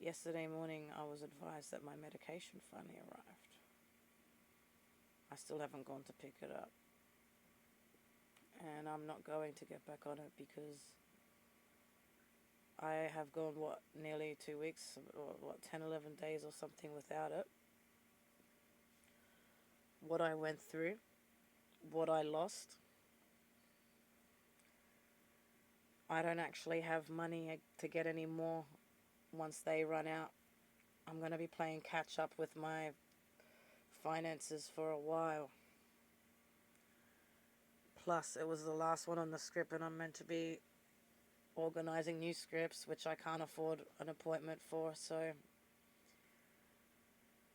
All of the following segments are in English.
yesterday morning I was advised that my medication finally arrived. I still haven't gone to pick it up. And I'm not going to get back on it because I have gone, nearly 2 weeks, or 10, 11 days or something without it. What I went through, what I lost. I don't actually have money to get any more once they run out. I'm going to be playing catch up with my finances for a while. Plus, it was the last one on the script, and I'm meant to be organizing new scripts, which I can't afford an appointment for, so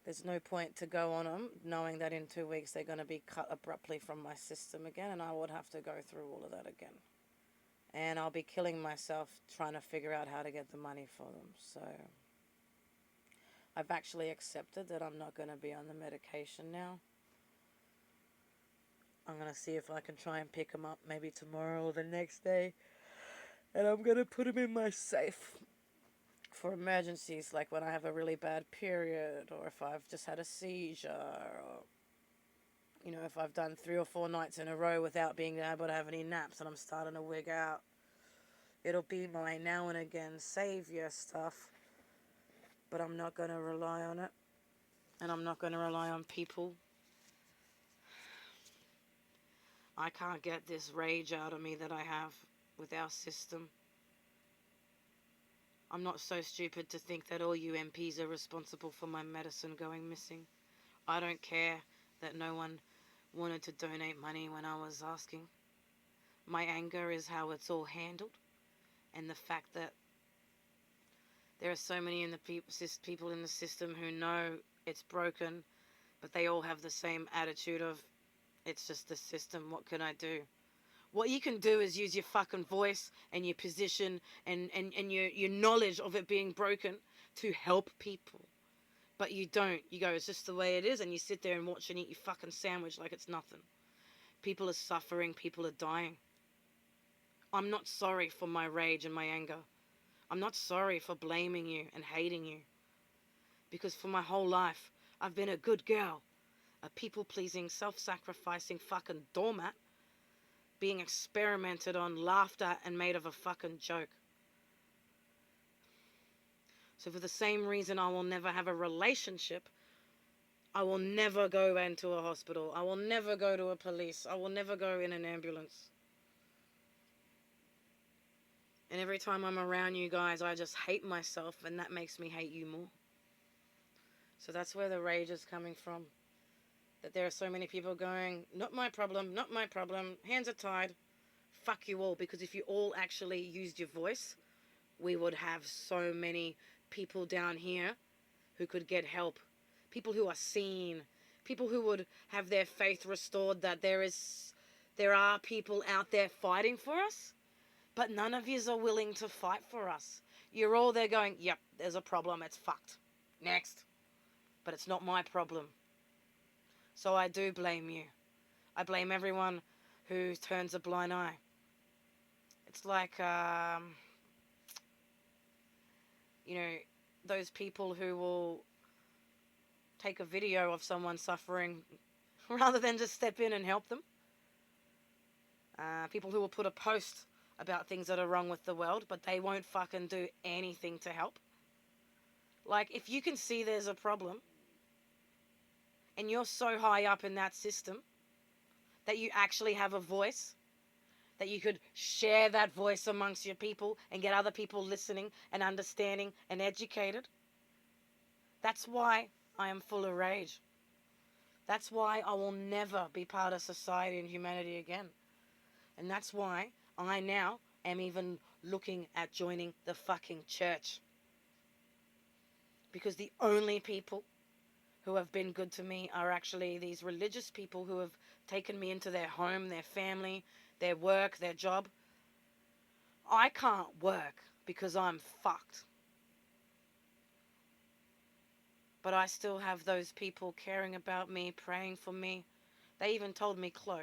there's no point to go on them, knowing that in 2 weeks they're going to be cut abruptly from my system again, and I would have to go through all of that again. And I'll be killing myself trying to figure out how to get the money for them. So I've actually accepted that I'm not going to be on the medication now. I'm going to see if I can try and pick them up maybe tomorrow or the next day. And I'm going to put them in my safe for emergencies, like when I have a really bad period, or if I've just had a seizure, or, if I've done 3 or 4 nights in a row without being able to have any naps and I'm starting to wig out. It'll be my now and again savior stuff, but I'm not going to rely on it, and I'm not going to rely on people. I can't get this rage out of me that I have with our system. I'm not so stupid to think that all you MPs are responsible for my medicine going missing. I don't care that no one wanted to donate money when I was asking. My anger is how it's all handled, and the fact that there are so many people in the system who know it's broken, but they all have the same attitude of, it's just the system, what can I do? What you can do is use your fucking voice and your position and your knowledge of it being broken to help people. But you don't. You go, it's just the way it is, and you sit there and watch and eat your fucking sandwich like it's nothing. People are suffering. People are dying. I'm not sorry for my rage and my anger. I'm not sorry for blaming you and hating you. Because for my whole life, I've been a good girl. A people-pleasing, self-sacrificing fucking doormat, being experimented on, laughed at, and made of a fucking joke. So for the same reason I will never have a relationship, I will never go into a hospital. I will never go to a police. I will never go in an ambulance. And every time I'm around you guys, I just hate myself, and that makes me hate you more. So that's where the rage is coming from. That there are so many people going, not my problem, not my problem, hands are tied. Fuck you all, because if you all actually used your voice, we would have so many people down here who could get help. People who are seen. People who would have their faith restored, that there are people out there fighting for us, but none of yous are willing to fight for us. You're all there going, yep, there's a problem, it's fucked. Next. But it's not my problem. So I do blame you. I blame everyone who turns a blind eye. It's like, those people who will take a video of someone suffering rather than just step in and help them. People who will put a post about things that are wrong with the world, but they won't fucking do anything to help. Like, if you can see there's a problem, and you're so high up in that system that you actually have a voice, that you could share that voice amongst your people and get other people listening and understanding and educated. That's why I am full of rage. That's why I will never be part of society and humanity again. And that's why I now am even looking at joining the fucking church. Because the only people who have been good to me are actually these religious people who have taken me into their home, their family, their work, their job. I can't work because I'm fucked. But I still have those people caring about me, praying for me. They even told me, Chloe,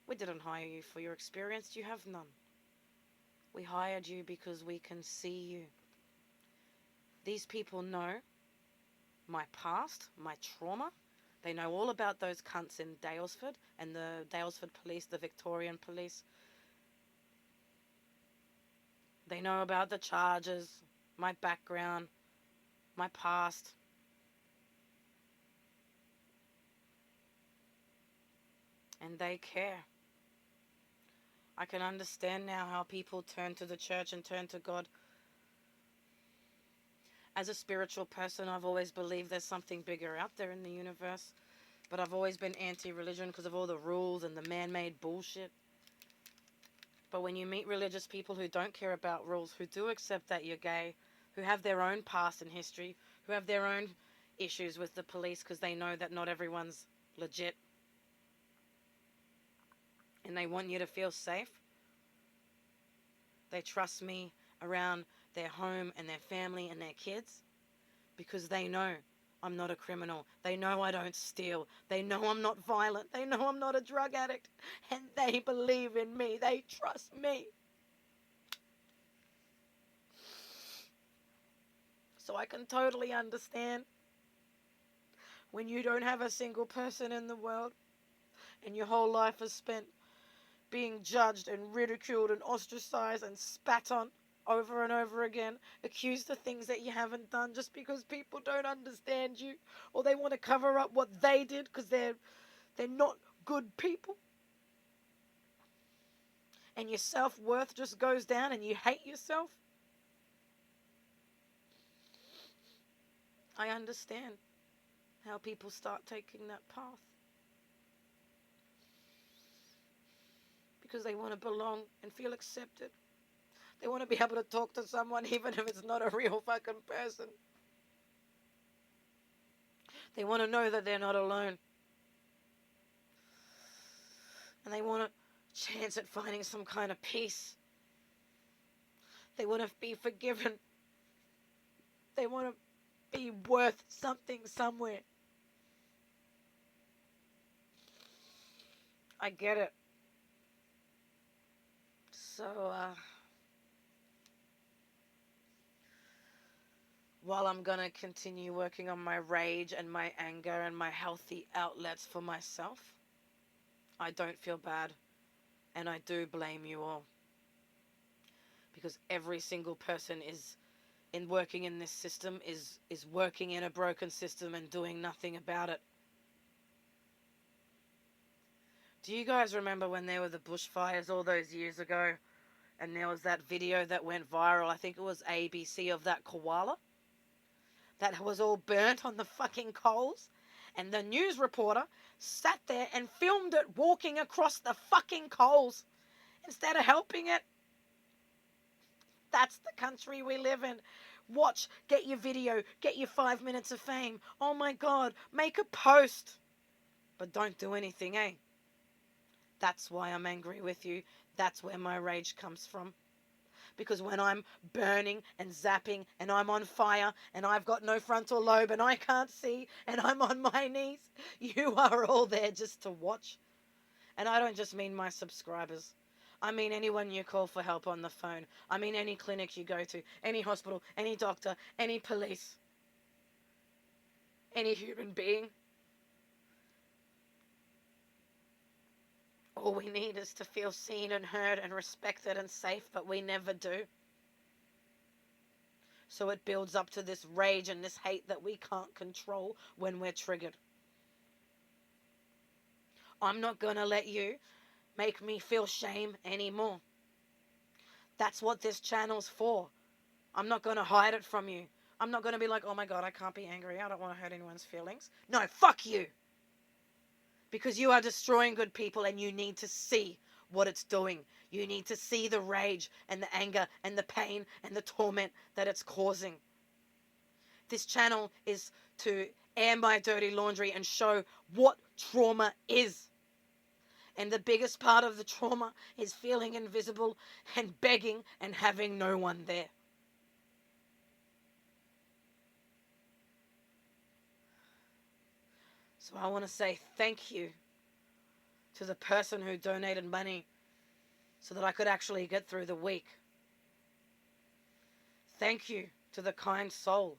we didn't hire you for your experience. You have none. We hired you because we can see you. These people know my past, my trauma. They know all about those cunts in Daylesford and the Daylesford police, the Victorian police. They know about the charges, my background, my past. And they care. I can understand now how people turn to the church and turn to God. As a spiritual person, I've always believed there's something bigger out there in the universe. But I've always been anti-religion because of all the rules and the man-made bullshit. But when you meet religious people who don't care about rules, who do accept that you're gay, who have their own past and history, who have their own issues with the police because they know that not everyone's legit, and they want you to feel safe, they trust me around their home and their family and their kids because they know I'm not a criminal. They know I don't steal. They know I'm not violent. They know I'm not a drug addict. And they believe in me. They trust me. So I can totally understand when you don't have a single person in the world and your whole life is spent being judged and ridiculed and ostracized and spat on over and over again, accused of things that you haven't done just because people don't understand you or they want to cover up what they did because they're not good people. And your self-worth just goes down and you hate yourself. I understand how people start taking that path. Because they want to belong and feel accepted. They want to be able to talk to someone even if it's not a real fucking person. They want to know that they're not alone. And they want a chance at finding some kind of peace. They want to be forgiven. They want to be worth something somewhere. I get it. So, while I'm gonna continue working on my rage and my anger and my healthy outlets for myself, I don't feel bad, and I do blame you all. Because every single person working in this system is working in a broken system and doing nothing about it. Do you guys remember when there were the bushfires all those years ago, and there was that video that went viral? I think it was ABC, of that koala that was all burnt on the fucking coals, and the news reporter sat there and filmed it walking across the fucking coals instead of helping it. That's the country we live in. Watch, get your video, get your 5 minutes of fame. Oh my God, make a post. But don't do anything, eh? That's why I'm angry with you. That's where my rage comes from. Because when I'm burning and zapping and I'm on fire and I've got no frontal lobe and I can't see and I'm on my knees, you are all there just to watch. And I don't just mean my subscribers. I mean anyone you call for help on the phone. I mean any clinic you go to, any hospital, any doctor, any police, any human being. All we need is to feel seen and heard and respected and safe, but we never do. So it builds up to this rage and this hate that we can't control when we're triggered. I'm not going to let you make me feel shame anymore. That's what this channel's for. I'm not going to hide it from you. I'm not going to be like, oh my God, I can't be angry. I don't want to hurt anyone's feelings. No, fuck you. Because you are destroying good people and you need to see what it's doing. You need to see the rage and the anger and the pain and the torment that it's causing. This channel is to air my dirty laundry and show what trauma is. And the biggest part of the trauma is feeling invisible and begging and having no one there. So I want to say thank you to the person who donated money so that I could actually get through the week. Thank you to the kind soul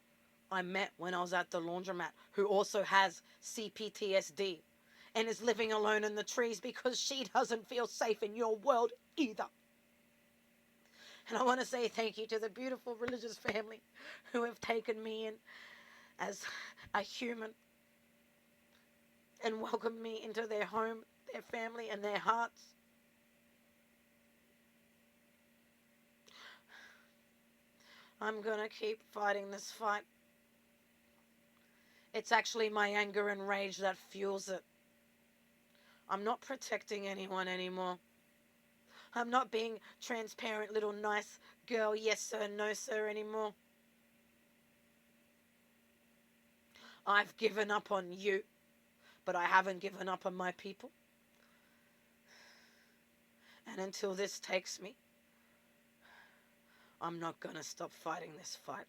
I met when I was at the laundromat who also has CPTSD and is living alone in the trees because she doesn't feel safe in your world either. And I want to say thank you to the beautiful religious family who have taken me in as a human and welcomed me into their home, their family, and their hearts. I'm going to keep fighting this fight. It's actually my anger and rage that fuels it. I'm not protecting anyone anymore. I'm not being transparent little nice girl, yes sir, no sir anymore. I've given up on you, but I haven't given up on my people. And until this takes me, I'm not going to stop fighting this fight.